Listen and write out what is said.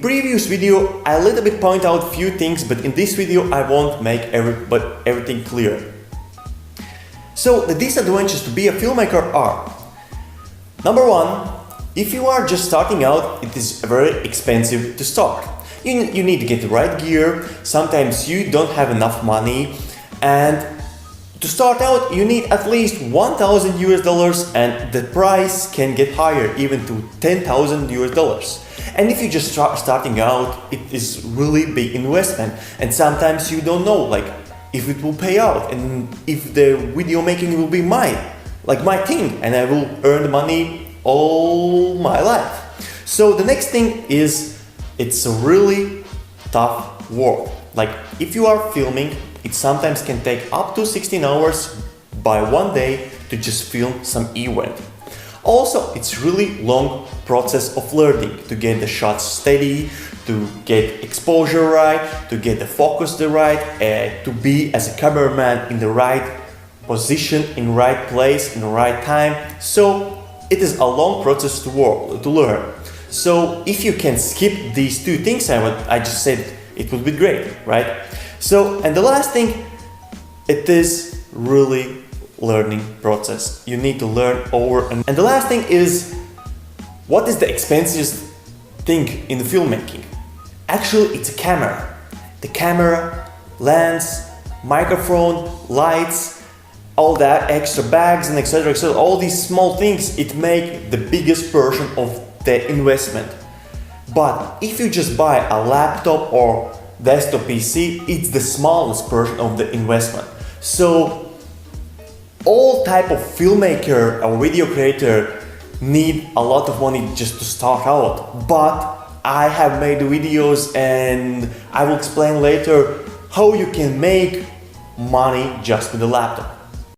Previous video I a little bit point out few things, but in this video I won't make everything clear. So the disadvantages to be a filmmaker are: number one, if you are just starting out, it is very expensive to start. You need to get the right gear, sometimes you don't have enough money, and to start out you need at least $1,000 and the price can get higher, even to $10,000. And if you just starting out, it is really big investment, and sometimes you don't know like if it will pay out and if the video making will be my thing and I will earn the money all my life. So the next thing is, it's a really tough work. Like if you are filming, it sometimes can take up to 16 hours by one day to just film some event. Also, it's really long process of learning to get the shots steady, to get exposure right, to get the focus right, to be as a cameraman in the right position, in right place, in the right time. So it is a long process to learn. So if you can skip these two things I just said, it would be great, right? So, and the last thing, it is really learning process. You need to learn over and the last thing is, what is the expensive thing in the filmmaking? Actually, it's a camera. The camera, lens, microphone, lights, all that extra bags and etc. All these small things, it make the biggest portion of the investment. But if you just buy a laptop or desktop PC, it's the smallest portion of the investment. So all type of filmmaker or video creator need a lot of money just to start out. But I have made videos and I will explain later how you can make money just with a laptop.